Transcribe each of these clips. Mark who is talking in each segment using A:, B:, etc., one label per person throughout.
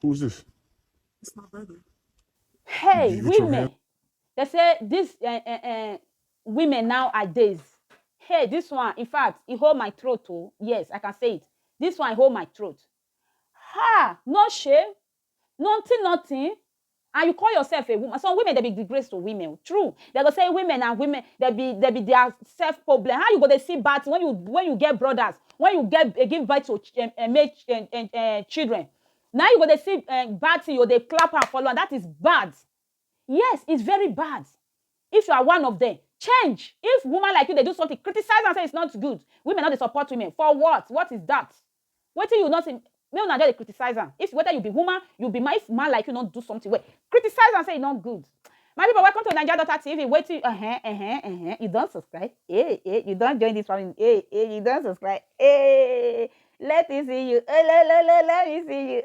A: Who's this?
B: It's my brother.
A: Did
B: Hey,
A: you hit your hand?
B: women. They say this women nowadays. Hey, this one, in fact, it hold my throat too. Yes, I can say it. This one hold my throat. Ha! No shame, nothing, nothing. And you call yourself a woman. Some women they be disgrace to women. True. They go say women and women they be their self problem. How you go they see bad when you get brothers, when you get give birth to make children. Now you go they see bad thing, you they clap and follow, and that is bad. Yes, it's very bad. If you are one of them, change. If woman like you, they do something, criticize and say it's not good. Women not they support women. For what? What is that? What till you not see? Male not just criticize them. If whether you be woman, you be man. If man like you not do something, wait, criticize and say it's not good. My people, welcome to Naija Daughter Tv. Wait till you don't subscribe. You don't join this family. You don't subscribe. Let me see you. Let me see you.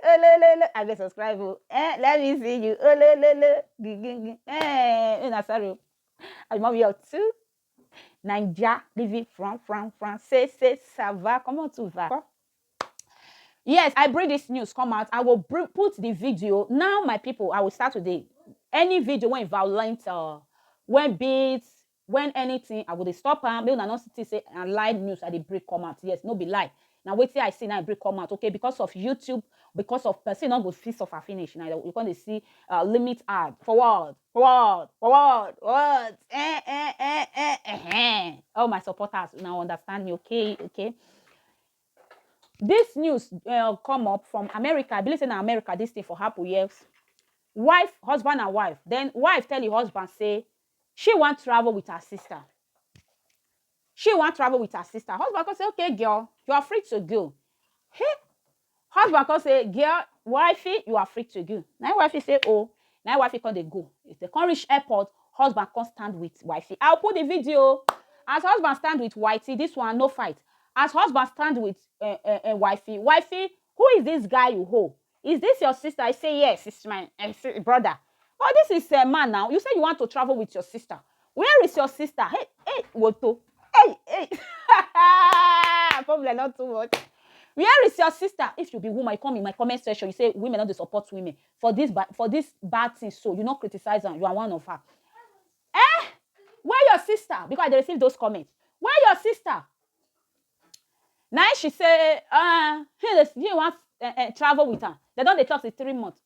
B: I will subscribe. Let me see you. Sorry. I'm here too. Naija, living from France. C'est, ça va? Comment tu vas? Yes, I bring this news come out. I will put the video. Now, my people, I will start today. Any video when violent, when beats, when anything, I will stop am. Maybe not say and lie news I dey break come out. Yes, no be lie. Now wait till I see now I break come out. Okay, because of YouTube, because of person not go feel suffer finish. Now you can see limit ad forward. Oh, my supporters now understand me. Okay. This news come up from America. I believe in America, this thing for happen years. Wife, husband and wife. Then wife tell the husband, say, she want travel with her sister. She want travel with her sister. Husband can say, okay, girl, you are free to go. Hey, husband can say, girl, wifey, you are free to go. Now wifey say, oh, now wifey can they go. If they can't reach airport, husband can stand with wifey. I'll put the video. As husband stand with wifey, this one, no fight. As husband stand with wifey, who is this guy you hold? Is this your sister? I say, yes, it's my brother. Oh, this is a man now. You say you want to travel with your sister. Where is your sister? Hey, Woto. Hey. Probably not too much. Where is your sister? If you be woman, you come in my comment section, you say women not support women. For this bad thing, so you not criticize her. You are one of her. Where your sister? Because I received those comments. Where your sister? Now she say, you want travel with her. They don't talk for 3 months.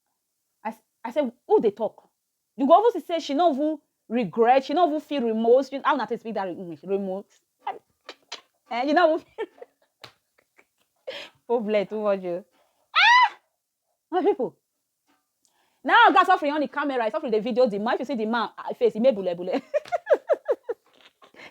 B: I said, who they talk? You go over to say she no even regret, she no even feel remorse. How not to speak that English? Remorse. You know, problem too much. My people. Now I got suffering on the camera, I suffer the video, the man, if you see the man face, he may bule.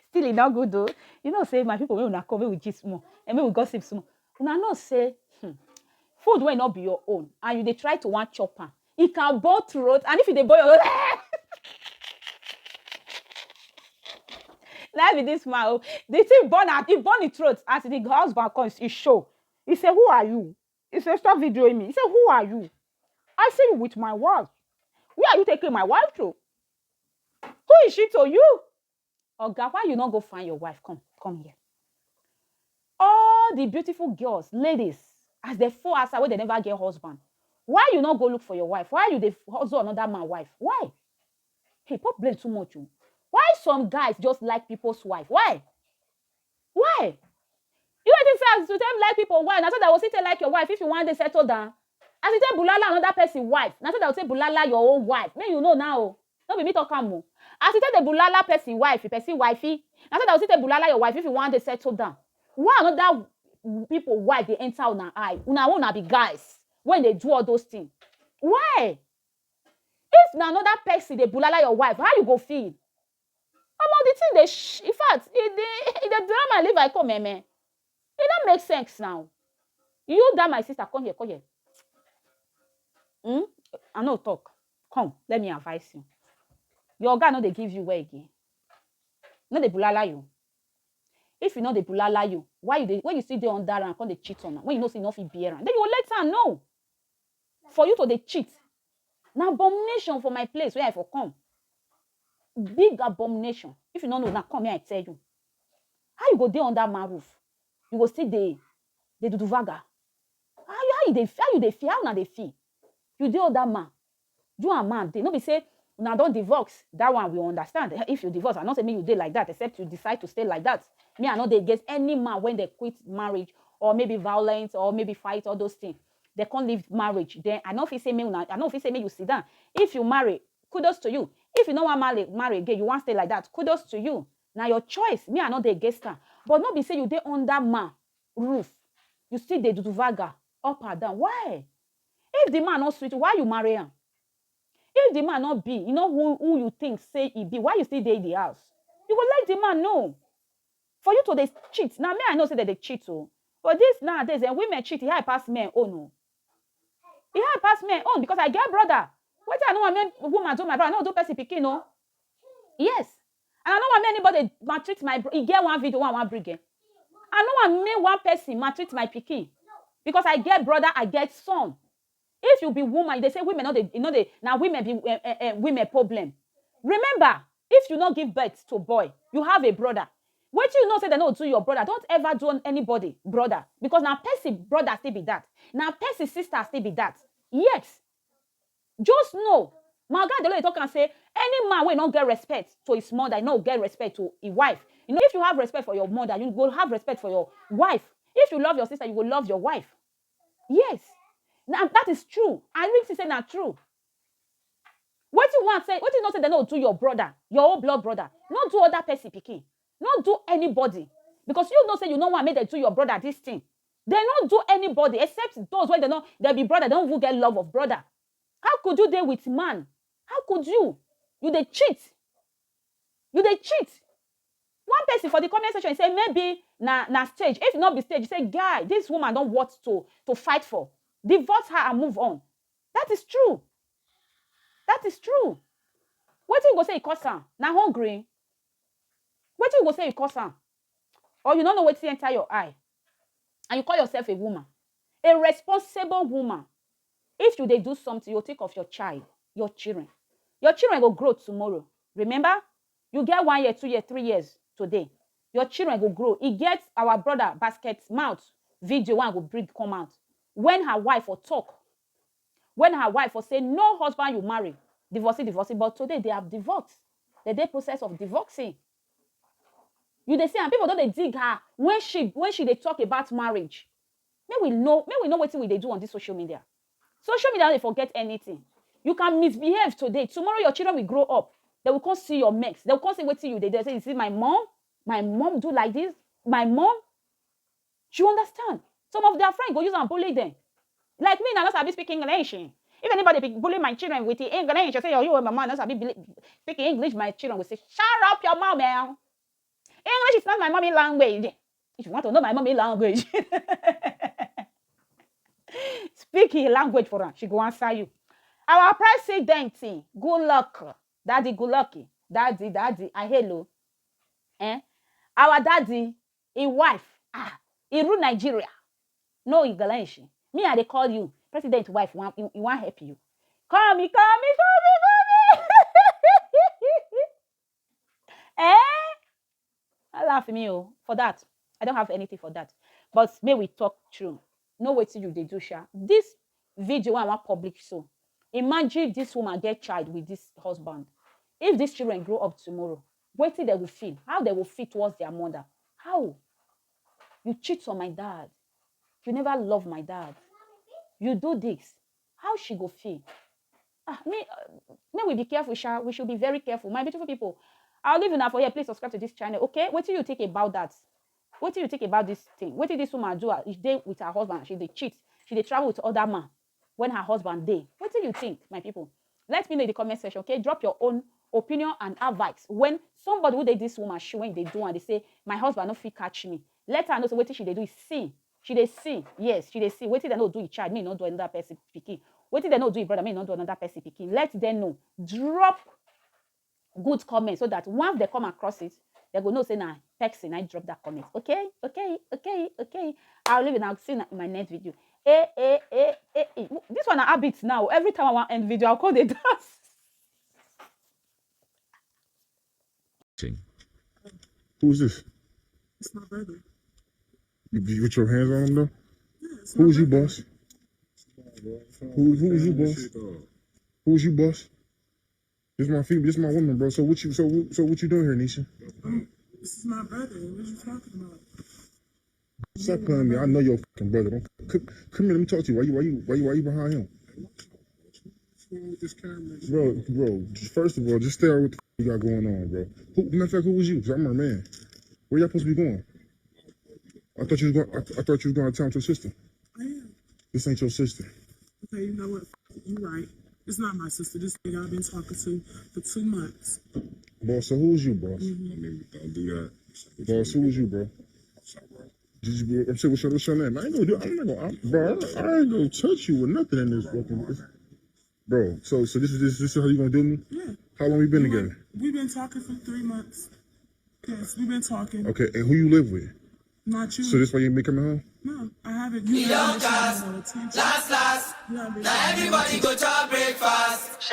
B: Still, it's not good though. You know, say my people, when we come, we gist more, and we gossip small. Una know say, food will not be your own, and you they try to want chopper. It can burn throat, and if you they boil your like with this man, the thing burn out, it burn the throat. As the husband comes, he show. He say, who are you? He say, stop videoing me. He say, who are you? I see you with my wife. Where are you taking my wife to? Who is she to you? Oh God, why you not go find your wife? Come here. All the beautiful girls, ladies, as they fall outside where they never get husband. Why you not go look for your wife? Why you the husband another man wife? Why? Hey, pop blame too much. You. Why some guys just like people's wife? Why? Why? You want to them like people why? Now so that will say like your wife if you want to settle down. As you tell bulala another person's wife. Now so that will say bulala your own wife. May you know now. Don't be me talk more. As you tell the bulala person wife, person wifey. Now so that will say bulala your wife if you want to settle down. Why another people wife they enter on an eye? Una wanna be guys when they do all those things. Why? If na another person they bulala your wife, how you go feel? The thing they in fact, the drama live I come, man. It don't make sense now. You that my sister, come here. I no talk. Come, let me advise you. Your guy no they give you way again. No they bulala you. If you know they bulala you, why you when you see they on that and come they cheat on her, when you know see nothing bear, then you will let her know. For you to they cheat. Now abomination for my place where I for come. Big abomination. If you don't know, now come here, I tell you. How you go there on that man roof? You go see they do vaga. How you they feel? How now they feel? You dey other man. You and man, they no be say now don't divorce. That one we understand. If you divorce, I not say me you dey like that, except you decide to stay like that. Me, I know they get any man when they quit marriage or maybe violence or maybe fight all those things. They can't leave marriage. Then I know if you say me, I know if you say me you sit down. If you marry, kudos to you. If you don't want marry again, you want to stay like that, kudos to you. Now your choice. Me, I know they against her. But not be say you dey under man roof. You still they do vaga up and down. Why? If the man not sweet, why you marry him? If the man not be, you know who you think say he be, why you still dey in the house? You will let the man know. For you to they cheat. Now me, I know say that they cheat too. But this nowadays, and women cheat, I pass men own. No. I pass men own because I get brother. What I know want woman do my brother, I don't do person picking, no. Yes. And I don't want anybody maltreat my brother. He get one video, one bring. I don't want me one person maltreat my pikin. Because I get brother, I get son. If you be woman, they say women know they now women be women problem. Remember, if you not give birth to a boy, you have a brother. What you know say they not do your brother, don't ever do anybody brother. Because now person brother still be that. Now person sister still be that. Yes. Just know. My God, the Lord talk and say, any man will not get respect to his mother, not get respect to his wife. You know, if you have respect for your mother, you will have respect for your wife. If you love your sister, you will love your wife. Yes. Now that is true. I really say not true. What you want say, what you not say they not do your brother, your own blood brother. Not do other person picking. Not do anybody. Because you don't say you don't want me to do your brother this thing. They don't do anybody except those when they be brother, they don't even get love of brother. How could you deal with man? How could you? You they cheat. You they cheat. One person for the comment section say maybe na stage. If not be stage, say guy, this woman don't want to fight for. Divorce her and move on. That is true. That is true. What you go say you cause her? Na hungry. What you go say you cause her? Or you don't know what to enter your eye. And you call yourself a woman. A responsible woman. If you they do something, you think of your child, your children. Your children will grow tomorrow. Remember? You get 1 year, 2 years, 3 years today. Your children will grow. He gets our brother basket mouth video one will bring come out. When her wife will talk. When her wife will say, no husband you marry. Divorcee. But today they have divorced. The process of divorcing. You they say, and people don't they dig her when she they talk about marriage. May we know what they do on this social media. Social media, they forget anything. You can misbehave today. Tomorrow, your children will grow up. They will come see your mix. They will come see what you. They say, you see, my mom do like this. My mom. Do you understand? Some of their friends go use and bully them. Like me, now, I be speaking English. If anybody bully my children with the English, I say, oh, you and my mom, I be speaking English, my children will say, shut up your mouth, man. English is not my mommy language. If you want to know my mommy language, speak your language for her. She go answer you. Our president, good luck. Daddy, good lucky. Daddy, I hello. Our daddy, a wife, he rule Nigeria. No English. Me, I they call you. President wife, he want help you. Call me. I laugh at me for that. I don't have anything for that. But may we talk true. No way to you they do share. This video I want public so. Imagine this woman get child with this husband. If these children grow up tomorrow, what they will feel? How they will feel towards their mother? How? You cheat on my dad. You never love my dad. You do this. How she go feel? May we be careful, Sha. We should be very careful. My beautiful people, I'll leave you now for here. Please subscribe to this channel, okay? What do you think about that? What do you think about this thing? What did this woman do? She did with her husband. She did cheat. She did travel with other man when her husband did. What do you think, my people? Let me know in the comment section, okay? Drop your own opinion and advice. When somebody who did this woman, when they do and they say, my husband no fit catch me. Let her know so what she they do is see. She they see. Yes, she they see. What did they not do it child? Me not do another person picking. What did they not do it brother? Me not do another person picking. Let them know. Drop good comments so that once they come across it, they go know say nah, texting, I drop that comment. Okay. I'll leave it now. See you in my next video. This one are habits now. Every time I want to end video, I'll call the dance.
A: Who's this?
C: It's my brother.
A: You put your hands on him though?
C: Yeah, it's
A: Who's
C: my
A: you,
C: brother.
A: boss? Who's you, boss? Who's you, boss? This my female. This my woman, bro. So what you doing here, Nisha?
C: This is my brother. What are you talking about?
A: Stop playing me. I know your fucking brother. Don't come here. Let me talk to you. Why you behind him?
C: What's wrong with this camera?
A: Bro. First of all, just stay out with the you got going on, bro. Matter of fact, who was you? Cause I'm her man. Where y'all supposed to be going? I thought you was going. I thought you was going to town with your sister.
C: I am.
A: This ain't your sister.
C: Okay, you know what? You're right. It's not my sister. This nigga I've been talking to for 2 months.
A: Boss, so who's you, boss?
D: Don't do that.
A: Boss, who was you, bro? I'm saying, what's your name? I ain't gonna touch you with nothing in this fucking. Bro, so this is how you gonna do me?
C: Yeah.
A: How long we been together?
C: We've been talking for 3 months. Yes, we've been talking.
A: Okay, and who you live with?
C: Not you.
A: So this why you ain't been coming home?
C: No, I haven't. You haven't been showing no attention.
E: Last.
C: You haven't been
E: Now
C: showing no
E: everybody
C: attention.
E: go to breakfast.